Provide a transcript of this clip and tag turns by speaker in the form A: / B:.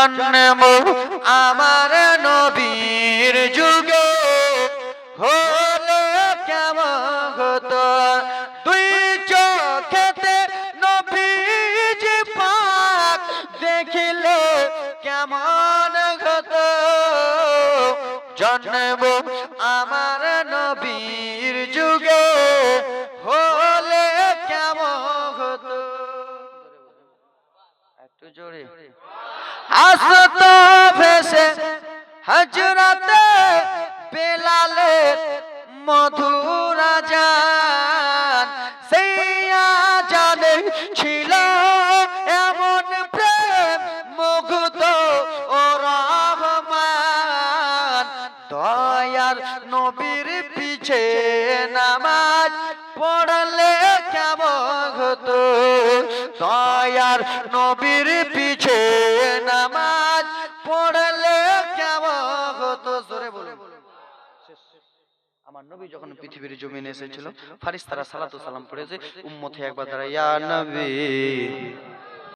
A: জন্ম আমার নবীর যুগে হলে কেমন হতো দুই চোখেতে নবীজি পাক দেখিলে কেমন হতো জন্ম আমার নবীর যুগে হলে কেমন হতো একটু জোরে আসত ভেসে হযরতে বেলালের মধুর আযান সেই আযানে ছিল এমন প্রেম মুগ্ধ ও রহমান দয়ার নবীর পিছে নামাজ পড়লে কেমন হতো দয়ার নবীর পিছে নামাজ পড়লে কেমন হতো জোরে বলুন আমার নবী যখন পৃথিবীর জমিনে এসেছিল ফেরেশতারা সালাতু সালাম পড়েছে উম্মতে একবার দাঁড়ায় ইয়া নবী